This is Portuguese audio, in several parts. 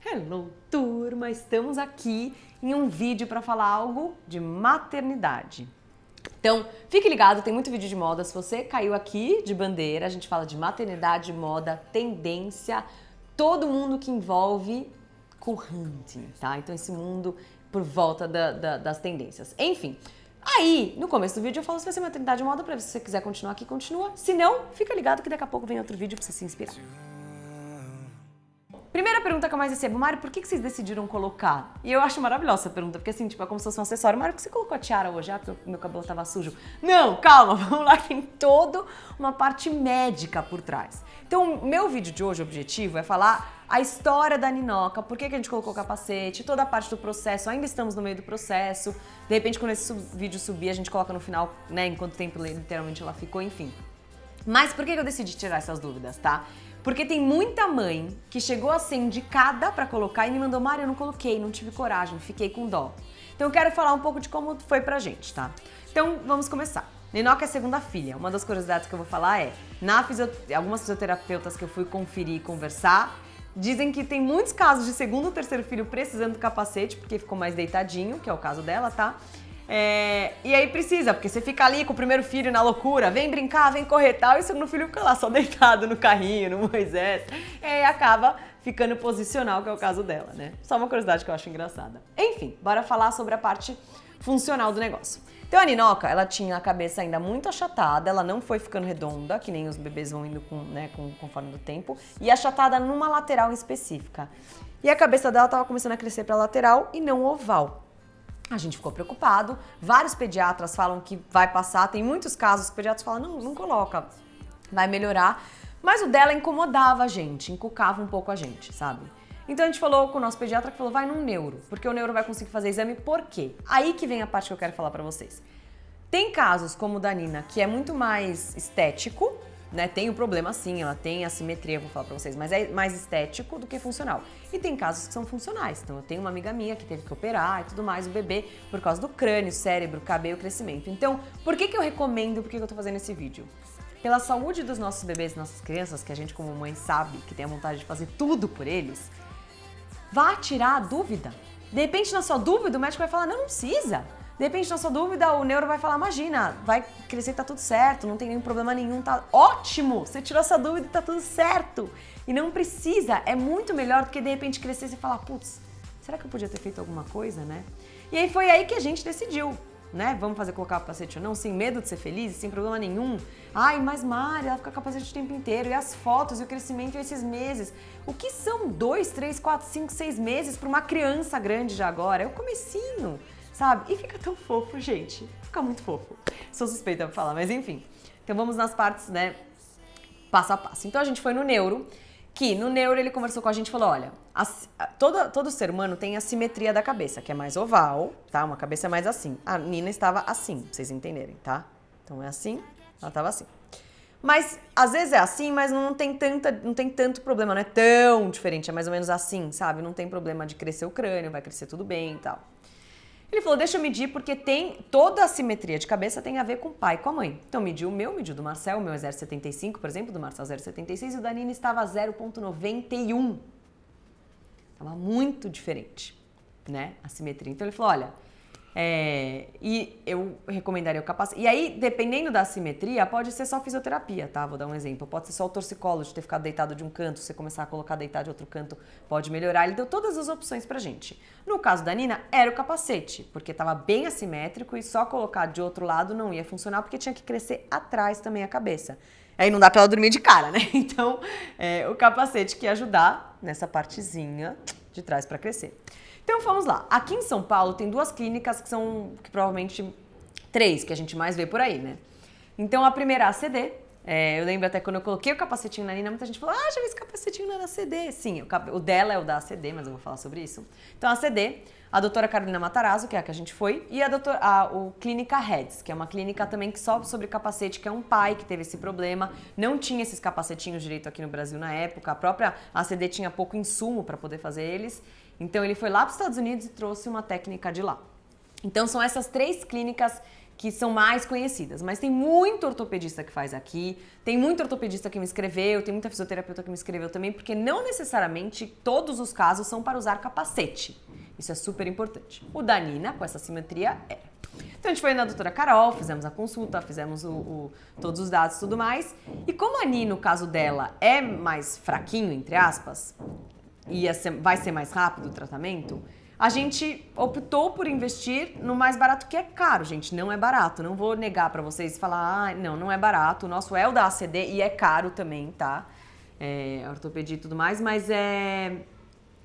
Hello, turma! Estamos aqui em um vídeo para falar algo de maternidade. Então, fique ligado, tem muito vídeo de moda. Se você caiu aqui de bandeira, a gente fala de maternidade, moda, tendência, todo mundo que envolve co-hunting, tá? Então, esse mundo por volta das tendências. Enfim, aí, no começo do vídeo eu falo se vai ser maternidade ou moda, pra se você quiser continuar aqui, continua. Se não, fica ligado que daqui a pouco vem outro vídeo pra você se inspirar. Primeira pergunta que eu mais recebo, Mário, por que vocês decidiram colocar? E eu acho maravilhosa essa pergunta, porque assim, tipo, é como se fosse um acessório. Mário, por que você colocou a tiara hoje? Ah, porque o meu cabelo tava sujo. Não, calma, vamos lá, tem toda uma parte médica por trás. Então, o meu vídeo de hoje, o objetivo é falar a história da Ninoca, por que a gente colocou o capacete, toda a parte do processo, ainda estamos no meio do processo. De repente, quando esse vídeo subir, a gente coloca no final, né, em quanto tempo literalmente ela ficou, enfim. Mas por que eu decidi tirar essas dúvidas, tá? Porque tem muita mãe que chegou a ser indicada pra colocar e me mandou, Mário, eu não coloquei, não tive coragem, fiquei com dó. Então eu quero falar um pouco de como foi pra gente, tá? Então vamos começar. Ninoca é a segunda filha. Uma das curiosidades que eu vou falar é, algumas fisioterapeutas que eu fui conferir e conversar, dizem que tem muitos casos de segundo ou terceiro filho precisando do capacete, porque ficou mais deitadinho, que é o caso dela, tá? E aí precisa, porque você fica ali com o primeiro filho na loucura, vem brincar, vem correr e tal, e o segundo filho fica lá só deitado no carrinho, no Moisés, e aí acaba ficando posicional, que é o caso dela, né? Só uma curiosidade que eu acho engraçada. Enfim, bora falar sobre a parte funcional do negócio. Então a Ninoca, ela tinha a cabeça ainda muito achatada, ela não foi ficando redonda, que nem os bebês vão indo conforme do tempo, e achatada numa lateral específica. E a cabeça dela tava começando a crescer pra lateral e não oval. A gente ficou preocupado, vários pediatras falam que vai passar, tem muitos casos que os pediatras falam, não coloca, vai melhorar, mas o dela incomodava a gente, encucava um pouco a gente, sabe? Então a gente falou com o nosso pediatra que falou, vai num neuro, porque o neuro vai conseguir fazer exame, por quê? Aí que vem a parte que eu quero falar pra vocês. Tem casos como o da Nina, que é muito mais estético, né? Tem o problema sim, ela tem assimetria, vou falar pra vocês, mas é mais estético do que funcional. E tem casos que são funcionais. Então eu tenho uma amiga minha que teve que operar e tudo mais, o bebê, por causa do crânio, cérebro, cabelo, crescimento. Então, por que eu recomendo, por que eu tô fazendo esse vídeo? Pela saúde dos nossos bebês, nossas crianças, que a gente como mãe sabe que tem a vontade de fazer tudo por eles, vá tirar a dúvida. De repente, na sua dúvida, o médico vai falar, não precisa. De repente, na sua dúvida, o neuro vai falar, imagina, vai crescer, tá tudo certo, não tem nenhum problema nenhum, tá ótimo, você tirou essa dúvida e tá tudo certo. E não precisa, é muito melhor do que de repente crescer e falar, putz, será que eu podia ter feito alguma coisa, né? E aí foi aí que a gente decidiu, né? Vamos colocar o capacete ou não, sem medo de ser feliz, sem problema nenhum. Ai, mas Mari, ela fica com capacete o tempo inteiro, e as fotos, e o crescimento, e esses meses. O que são 2, 3, 4, 5, 6 meses para uma criança grande já agora? É o comecinho. Sabe? E fica tão fofo, gente. Fica muito fofo. Sou suspeita pra falar, mas enfim. Então vamos nas partes, né, passo a passo. Então a gente foi no neuro, que no neuro ele conversou com a gente e falou, olha, todo ser humano tem a simetria da cabeça, que é mais oval, tá? Uma cabeça mais assim. A Nina estava assim, pra vocês entenderem, tá? Então é assim, ela estava assim. Mas às vezes é assim, mas não tem tanto problema, não é tão diferente, é mais ou menos assim, sabe? Não tem problema de crescer o crânio, vai crescer tudo bem e tal. Ele falou, deixa eu medir, porque toda a simetria de cabeça tem a ver com o pai e com a mãe. Então mediu o meu, mediu do Marcel, o meu é 0,75, por exemplo, do Marcel 0,76 e o da Nina estava 0,91. Estava muito diferente, né, a simetria. Então ele falou, olha, e eu recomendaria o capacete. E aí, dependendo da simetria, pode ser só fisioterapia, tá? Vou dar um exemplo. Pode ser só o torcicolo, de ter ficado deitado de um canto, você começar a colocar deitado de outro canto, pode melhorar. Ele deu todas as opções pra gente. No caso da Nina, era o capacete, porque tava bem assimétrico e só colocar de outro lado não ia funcionar, porque tinha que crescer atrás também a cabeça. Aí não dá pra ela dormir de cara, né? Então, o capacete que ia ajudar nessa partezinha de trás pra crescer. Então vamos lá, aqui em São Paulo tem duas clínicas que provavelmente 3 que a gente mais vê por aí, né? Então a primeira é a ACD, eu lembro até quando eu coloquei o capacetinho na Nina, muita gente falou, já vi esse capacetinho na ACD. Sim, o dela é o da ACD, mas eu vou falar sobre isso. Então a ACD, a doutora Carolina Matarazzo, que é a que a gente foi, e o Clínica Heads, que é uma clínica também que só sobre capacete, que é um pai que teve esse problema, não tinha esses capacetinhos direito aqui no Brasil na época, a própria ACD tinha pouco insumo para poder fazer eles. Então ele foi lá para os Estados Unidos e trouxe uma técnica de lá. Então são essas 3 clínicas que são mais conhecidas, mas tem muito ortopedista que faz aqui, tem muito ortopedista que me escreveu, tem muita fisioterapeuta que me escreveu também, porque não necessariamente todos os casos são para usar capacete. Isso é super importante. O da Nina, com essa simetria, é. Então a gente foi na doutora Carol, fizemos a consulta, fizemos todos os dados e tudo mais. E como a Nina, no caso dela, é mais fraquinho, entre aspas, e vai ser mais rápido o tratamento, a gente optou por investir no mais barato, que é caro, gente, não é barato. Não vou negar pra vocês e falar, não é barato. O nosso é o da ACD e é caro também, tá? Ortopedia e tudo mais, mas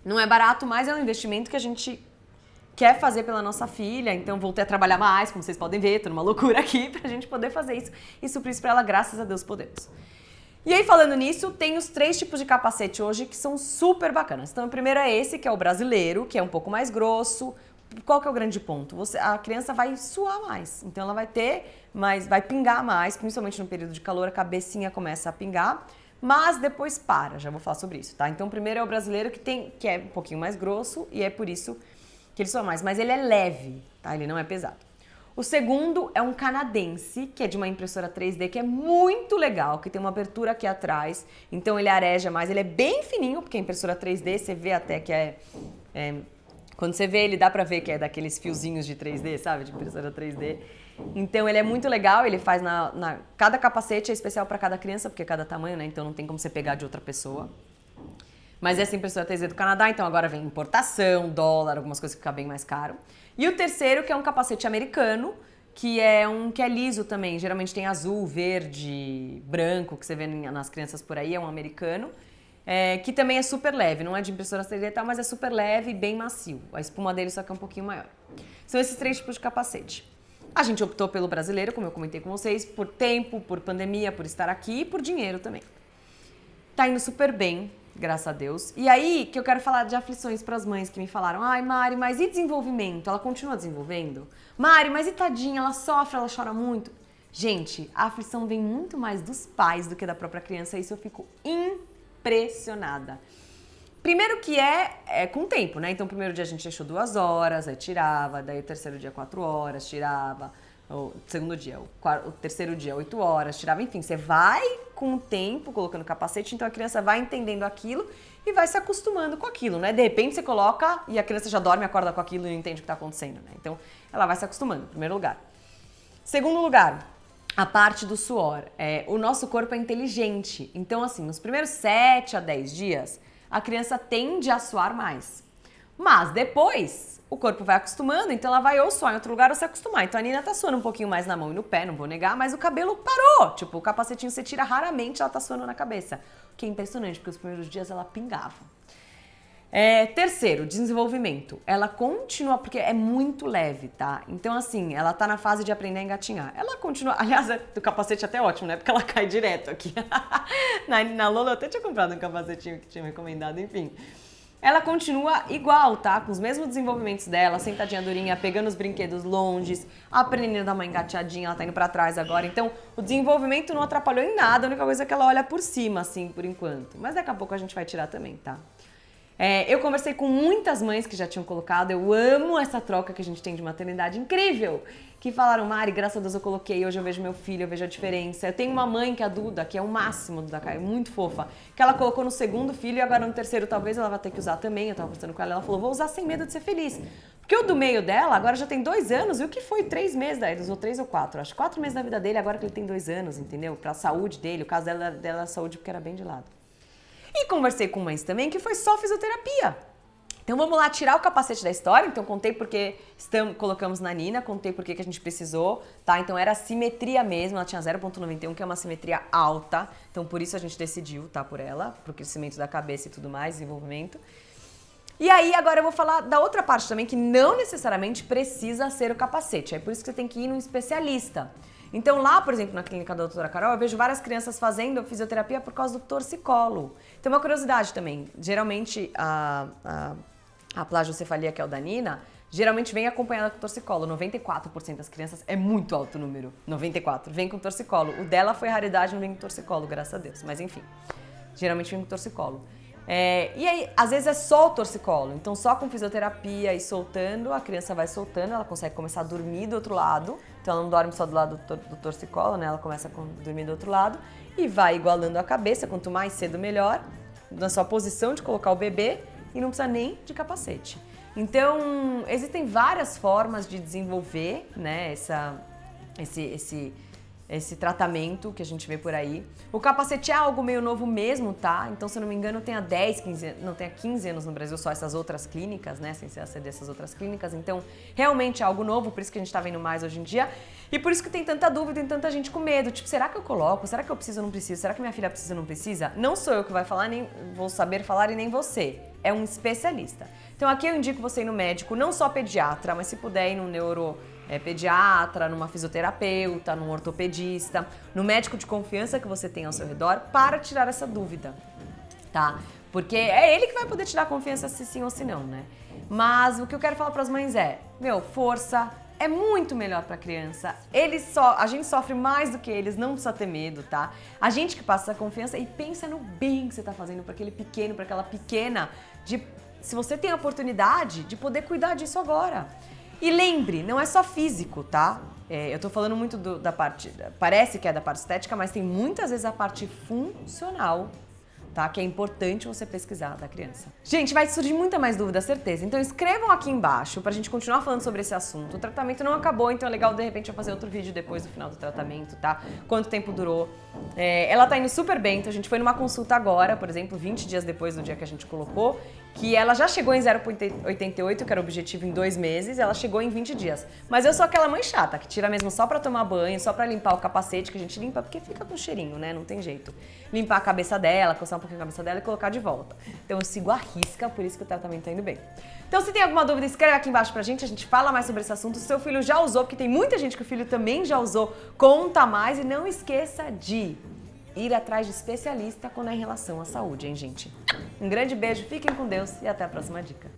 não é barato, mas é um investimento que a gente quer fazer pela nossa filha. Então voltei a trabalhar mais, como vocês podem ver, tô numa loucura aqui pra gente poder fazer isso e suprir isso pra ela, graças a Deus podemos. E aí, falando nisso, tem os 3 tipos de capacete hoje que são super bacanas. Então, o primeiro é esse, que é o brasileiro, que é um pouco mais grosso. Qual que é o grande ponto? A criança vai suar mais, então ela vai pingar mais, principalmente no período de calor, a cabecinha começa a pingar, mas depois para, já vou falar sobre isso, tá? Então, o primeiro é o brasileiro, que é um pouquinho mais grosso e é por isso que ele sua mais, mas ele é leve, tá? Ele não é pesado. O segundo é um canadense, que é de uma impressora 3D, que é muito legal, que tem uma abertura aqui atrás, então ele areja mais, ele é bem fininho, porque a impressora 3D, você vê até que quando você vê ele, dá pra ver que é daqueles fiozinhos de 3D, sabe, de impressora 3D. Então ele é muito legal, ele faz cada capacete é especial pra cada criança, porque é cada tamanho, né, então não tem como você pegar de outra pessoa. Mas essa impressora 3D do Canadá, então agora vem importação, dólar, algumas coisas que ficam bem mais caro. E o terceiro, que é um capacete americano, que é liso também. Geralmente tem azul, verde, branco, que você vê nas crianças por aí, é um americano. Que também é super leve, não é de impressora 3D e tal, mas é super leve e bem macio. A espuma dele só que é um pouquinho maior. São esses 3 tipos de capacete. A gente optou pelo brasileiro, como eu comentei com vocês, por tempo, por pandemia, por estar aqui e por dinheiro também. Tá indo super bem, graças a Deus. E aí que eu quero falar de aflições para as mães que me falaram: ai, Mari, mas e desenvolvimento? Ela continua desenvolvendo? Mari, mas e tadinha, ela sofre, ela chora muito? Gente, a aflição vem muito mais dos pais do que da própria criança, e isso eu fico impressionada. Primeiro que é com o tempo, né? Então o primeiro dia a gente deixou 2 horas, aí tirava, daí o terceiro dia 4 horas, tirava. O segundo dia, o terceiro dia 8 horas, tirava, enfim, você vai com o tempo colocando capacete, então a criança vai entendendo aquilo e vai se acostumando com aquilo, né? De repente você coloca e a criança já dorme, acorda com aquilo e não entende o que está acontecendo, né? Então ela vai se acostumando, em primeiro lugar. Segundo lugar, a parte do suor. O nosso corpo é inteligente, então assim, nos primeiros 7 a 10 dias, a criança tende a suar mais. Mas depois o corpo vai acostumando, então ela vai ou suar em outro lugar ou se acostumar. Então a Nina tá suando um pouquinho mais na mão e no pé, não vou negar, mas o cabelo parou. Tipo, o capacetinho você tira raramente, ela tá suando na cabeça. O que é impressionante, porque os primeiros dias ela pingava. Terceiro, desenvolvimento. Ela continua, porque é muito leve, tá? Então assim, ela tá na fase de aprender a engatinhar. Ela continua, aliás, o capacete é até ótimo, né? Porque ela cai direto aqui. Na Lola eu até tinha comprado um capacetinho que tinha me recomendado, enfim. Ela continua igual, tá? Com os mesmos desenvolvimentos dela, sentadinha durinha, pegando os brinquedos longes, aprendendo a dar uma engateadinha, ela tá indo pra trás agora. Então, o desenvolvimento não atrapalhou em nada, a única coisa é que ela olha por cima, assim, por enquanto. Mas daqui a pouco a gente vai tirar também, tá? Eu conversei com muitas mães que já tinham colocado, eu amo essa troca que a gente tem de maternidade, incrível! Que falaram: Mari, graças a Deus eu coloquei, hoje eu vejo meu filho, eu vejo a diferença. Eu tenho uma mãe que é a Duda, que é o máximo, Duda Caio, muito fofa, que ela colocou no segundo filho e agora no terceiro talvez ela vai ter que usar também. Eu tava conversando com ela, ela falou: vou usar sem medo de ser feliz. Porque o do meio dela agora já tem 2 anos, e o que foi 3 meses, ele usou 3 ou 4, acho 4 meses da vida dele, agora que ele tem 2 anos, entendeu? Pra saúde dele, o caso dela era saúde porque era bem de lado. E conversei com mães também que foi só fisioterapia. Então vamos lá tirar o capacete da história. Então contei porque colocamos na Nina, contei porque que a gente precisou, tá? Então era simetria mesmo, ela tinha 0,91, que é uma simetria alta. Então por isso a gente decidiu, tá, por ela, pro crescimento da cabeça e tudo mais, desenvolvimento. E aí agora eu vou falar da outra parte também, que não necessariamente precisa ser o capacete. É por isso que você tem que ir num especialista. Então lá, por exemplo, na clínica da doutora Carol, eu vejo várias crianças fazendo fisioterapia por causa do torcicolo. Tem uma curiosidade também, geralmente a plagiocefalia, que é o da Nina, geralmente vem acompanhada com torcicolo. 94% das crianças, é muito alto o número, 94%, vem com torcicolo. O dela foi raridade, não vem com torcicolo, graças a Deus, mas enfim, geralmente vem com torcicolo. E aí, às vezes é só o torcicolo, então só com fisioterapia e soltando, a criança vai soltando, ela consegue começar a dormir do outro lado, então ela não dorme só do lado do torcicolo, né? Ela começa a dormir do outro lado e vai igualando a cabeça, quanto mais cedo melhor, na sua posição de colocar o bebê e não precisa nem de capacete. Então, existem várias formas de desenvolver, né, esse tratamento que a gente vê por aí. O capacete é algo meio novo mesmo, tá? Então, se eu não me engano, tem há 15 anos no Brasil só essas outras clínicas, né? Sem ser ACD, essas outras clínicas. Então, realmente é algo novo, por isso que a gente tá vendo mais hoje em dia. E por isso que tem tanta dúvida, tem tanta gente com medo. Tipo, será que eu coloco? Será que eu preciso ou não preciso? Será que minha filha precisa ou não precisa? Não sou eu que vai falar, nem vou saber falar e nem você. É um especialista. Então, aqui eu indico você ir no médico, não só pediatra, mas se puder ir no pediatra, numa fisioterapeuta, num ortopedista, no médico de confiança que você tem ao seu redor para tirar essa dúvida, tá? Porque é ele que vai poder te dar confiança se sim ou se não, né? Mas o que eu quero falar para as mães é, força, é muito melhor para a criança. A gente sofre mais do que eles, não precisa ter medo, tá? A gente que passa essa confiança e pensa no bem que você tá fazendo para aquele pequeno, para aquela pequena, se você tem a oportunidade de poder cuidar disso agora. E lembre, não é só físico, tá? Eu tô falando muito da parte, parece que é da parte estética, mas tem muitas vezes a parte funcional, tá? Que é importante você pesquisar da criança. Gente, vai surgir muita mais dúvida, certeza. Então escrevam aqui embaixo pra gente continuar falando sobre esse assunto. O tratamento não acabou, então é legal de repente eu fazer outro vídeo depois do final do tratamento, tá? Quanto tempo durou. Ela tá indo super bem, então a gente foi numa consulta agora, por exemplo, 20 dias depois do dia que a gente colocou, que ela já chegou em 0,88, que era o objetivo em 2 meses, ela chegou em 20 dias. Mas eu sou aquela mãe chata, que tira mesmo só pra tomar banho, só pra limpar o capacete, que a gente limpa porque fica com cheirinho, né? Não tem jeito. Limpar a cabeça dela, coçar um pouquinho a cabeça dela e colocar de volta. Então eu sigo a risca, por isso que o tratamento tá indo bem. Então se tem alguma dúvida, escreve aqui embaixo pra gente, a gente fala mais sobre esse assunto. Se seu filho já usou, porque tem muita gente que o filho também já usou, conta mais e não esqueça de ir atrás de especialista quando é em relação à saúde, hein, gente? Um grande beijo, fiquem com Deus e até a próxima dica.